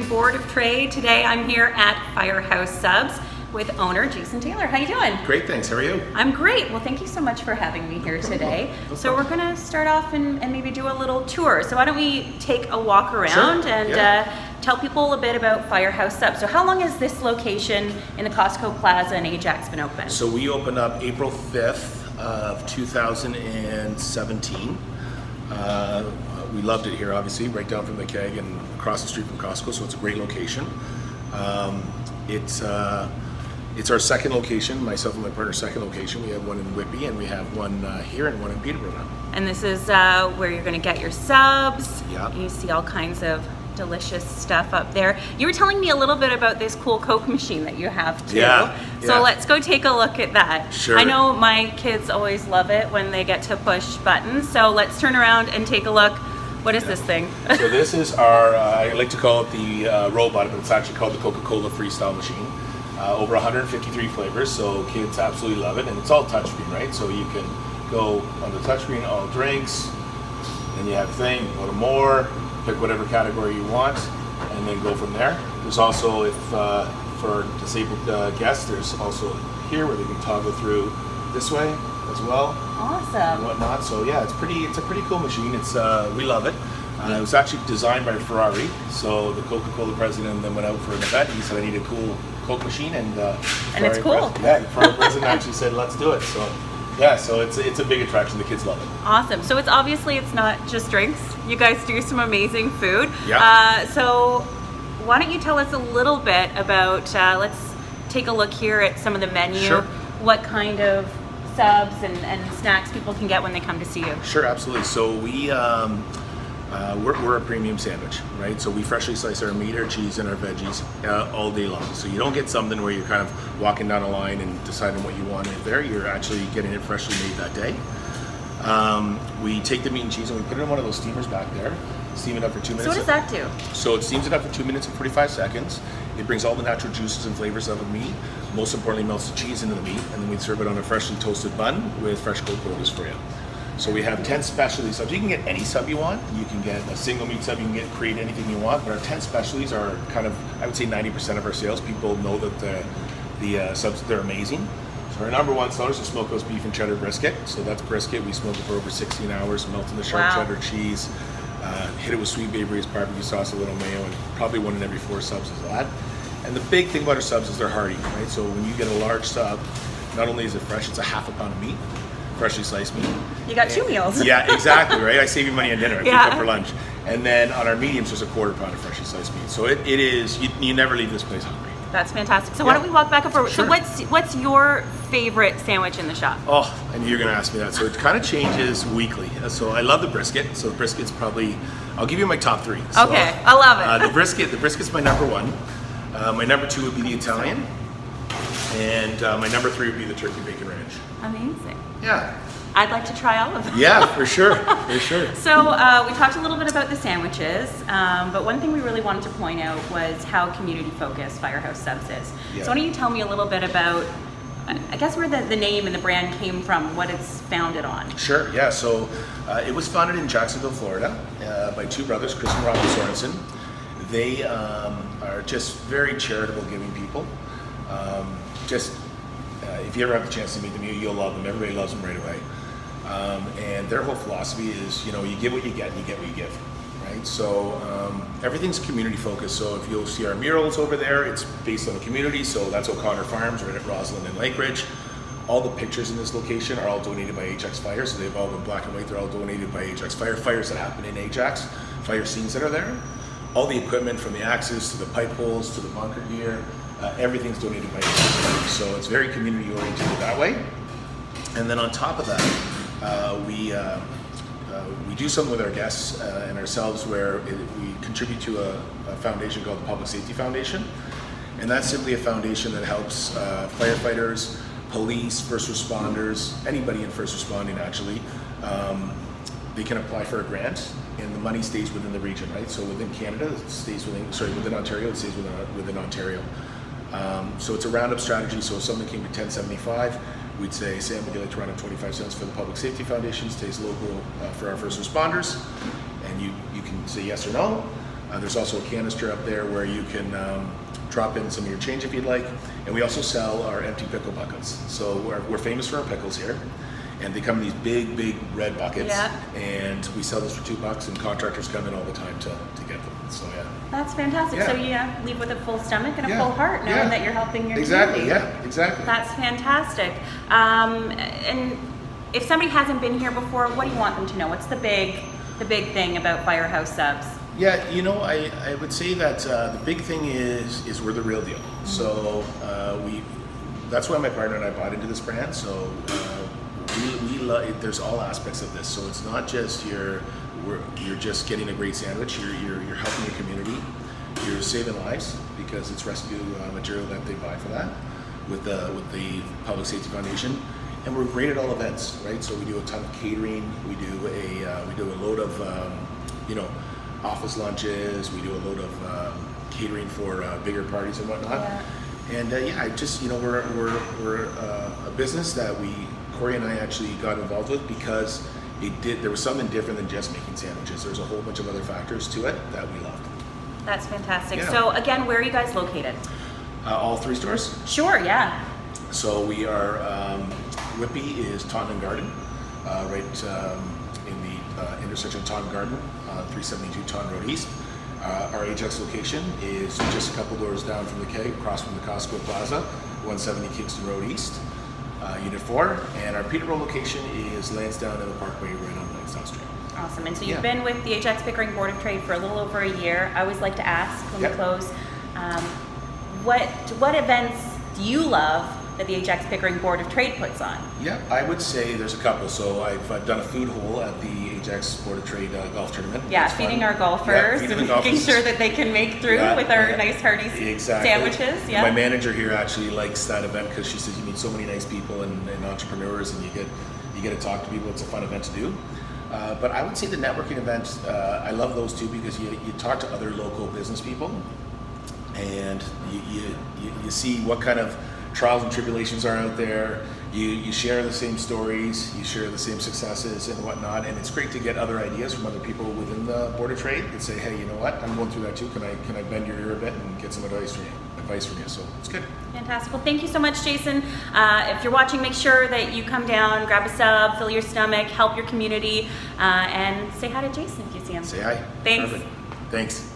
Spring Board of Trade. Today I'm here at Firehouse Subs with owner Jason Taylor. How you doing? Great, thanks. How are you? I'm great. Well, thank you so much for having me here today. So we're going to start off and maybe do a little tour. So why don't we take a walk around and tell people a bit about Firehouse Subs. So how long has this location in the Costco Plaza in Ajax been open? So we opened up April 5th of 2017. We loved it here, obviously, right down from the keg and across the street from Costco, so it's a great location. It's our second location, myself and my partner's second location. We have one in Whitby and we have one here and one in Peterborough now. And this is where you're going to get your subs. Yeah. You see all kinds of delicious stuff up there. You were telling me a little bit about this cool Coke machine that you have too. Yeah. So let's go take a look at that. Sure. I know my kids always love it when they get to push buttons. So let's turn around and take a look. What is this thing? So this is our, I like to call it the robot, but it's actually called the Coca-Cola Freestyle machine. Over 153 flavors, so kids absolutely love it, and it's all touchscreen, right? So you can go on the touchscreen, all drinks, and you have thing, go to more, pick whatever category you want, and then go from there. There's also, if for disabled guests, there's also here where they can toggle through this way as well. Awesome. And whatnot. So yeah, it's a pretty cool machine. It's we love it. It was actually designed by Ferrari. So the Coca-Cola president then went out for an event. He said, "I need a cool Coke machine," and it's cool. The Ferrari president actually said, "Let's do it." So yeah, so it's a big attraction. The kids love it. Awesome. So it's not just drinks. You guys do some amazing food. Yeah. So why don't you tell us a little bit about? Let's take a look here at some of the menu. Sure. What kind of subs and snacks people can get when they come to see you? Sure, absolutely. So we're a premium sandwich, right? So we freshly slice our meat, our cheese, and our veggies all day long. So you don't get something where you're kind of walking down a line and deciding what you want in there. You're actually getting it freshly made that day. We take the meat and cheese and we put it in one of those steamers back there, steam it up for 2 minutes. So what does that do? So it steams it up for 2 minutes and 45 seconds. It brings all the natural juices and flavors of the meat. Most importantly, melts the cheese into the meat, and then we serve it on a freshly toasted bun with fresh cold produce for you. So we have 10 specialty subs. You can get any sub you want. You can get a single meat sub. You can create anything you want. But our 10 specialties are kind of, I would say 90% of our sales. People know that the subs, they're amazing. So our number one seller is the smokehouse beef and cheddar brisket. So that's brisket. We smoke it for over 16 hours, melt in the sharp cheddar cheese, hit it with sweet baby raised barbecue sauce, a little mayo, and probably 1 in every 4 subs is that. And the big thing about our subs is they're hearty, right? So when you get a large sub, not only is it fresh, it's a half a pound of meat, freshly sliced meat. You got 2 meals. Yeah, exactly, right? I save you money on dinner. I keep it for lunch. And then on our mediums, there's a 1/4 pound of freshly sliced meat. So it is, you never leave this place hungry. That's fantastic. So why don't we walk back and forward? Sure. So what's your favorite sandwich in the shop? Oh, and you're gonna ask me that. So it kind of changes weekly. So I love the brisket. So the brisket's probably, I'll give you my top 3. So, okay, I love it. The brisket's my number 1. My number 2 would be the Italian. And my number 3 would be the turkey bacon ranch. Amazing. Yeah. I'd like to try all of them. Yeah, for sure, for sure. So we talked a little bit about the sandwiches, but one thing we really wanted to point out was how community focused Firehouse Subs is. Yeah. So why don't you tell me a little bit about, I guess, where the name and the brand came from, what it's founded on? Sure, yeah. So it was founded in Jacksonville, Florida by 2 brothers, Chris and Robert Sorensen. They are just very charitable giving people. If you ever have the chance to meet them, you'll love them. Everybody loves them right away. And their whole philosophy is, you give what you get and you get what you give, right? So everything's community focused. So if you'll see our murals over there, it's based on the community. So that's O'Connor Farms right at Roslyn and Lake Ridge. All the pictures in this location are all donated by Ajax Fire. So they've all been black and white. They're all donated by Ajax Fire. Fires that happen in Ajax, fire scenes that are there. All the equipment from the axes to the pipe holes to the bunker gear, everything's donated by Ajax Fire. So it's very community oriented that way. And then on top of that, we do something with our guests and ourselves where we contribute to a foundation called the Public Safety Foundation. And that's simply a foundation that helps firefighters, police, first responders, anybody in first responding actually. They can apply for a grant and the money stays within the region, right? So within Canada, it stays within Ontario, it stays within Ontario. So it's a roundup strategy. So if something came to 1075, we'd say, Sam, would you like to round up 25 cents for the Public Safety Foundation, stays local for our first responders, and you can say yes or no. There's also a canister up there where you can drop in some of your change if you'd like. And we also sell our empty pickle buckets. So we're famous for our pickles here. And they come in these big, big red buckets. Yeah. And we sell those for $2, and contractors come in all the time to get them. So yeah. That's fantastic. Yeah. So you leave with a full stomach and a Yeah. full heart, knowing that you're helping your Exactly. community. Yeah, exactly. That's fantastic. And if somebody hasn't been here before, what do you want them to know? What's the big thing about Firehouse Subs? Yeah, you know, I would say that the big thing is we're the real deal. Mm-hmm. So that's why my partner and I bought into this brand. So we love. There's all aspects of this. So it's not just you're just getting a great sandwich. You're helping your community. You're saving lives because it's rescue material that they buy for that with the Public Safety Foundation. And we're great at all events, right? So we do a ton of catering. We do a load of office lunches. We do a load of catering for bigger parties and whatnot. Yeah. And I just we're a business that Corey and I actually got involved with because there was something different than just making sandwiches. There's a whole bunch of other factors to it that we loved. That's fantastic. Yeah. So again, where are you guys located? All 3 stores. Sure, yeah. So we are, Whitby is Taunton Garden, right in the intersection of Taunton Garden, 372 Taunton Rd East. Our Ajax location is just a couple doors down from the Keg, across from the Costco Plaza, 170 Kingston Rd East, Unit 4. And our Peterborough location is Lansdowne in the Parkway, right on Lansdowne Street. Awesome. And so you've been with the Ajax Pickering Board of Trade for a little over a year. I always like to ask when we close, what events do you love that the Ajax Pickering Board of Trade puts on? Yeah, I would say there's a couple. So I've done a food hole at the Ajax Board of Trade golf tournament. Yeah, That's feeding fun. our golfers Yeah, feeding and the golfers. making sure that they can make through with our nice hearty sandwiches. Yeah. My manager here actually likes that event because she says you meet so many nice people and entrepreneurs, and you get to talk to people. It's a fun event to do. But I would say the networking events, I love those too because you talk to other local business people, and you see what kind of trials and tribulations are out there. You share the same stories, you share the same successes and whatnot, and it's great to get other ideas from other people within the Board of Trade and say, hey, you know what, I'm going through that too. Can I bend your ear a bit and get some advice from you? So it's good. Fantastic. Well, thank you so much, Jason. If you're watching, make sure that you come down, grab a sub, fill your stomach, help your community, and say hi to Jason if you see him. Say hi. Thanks. Perfect. Thanks.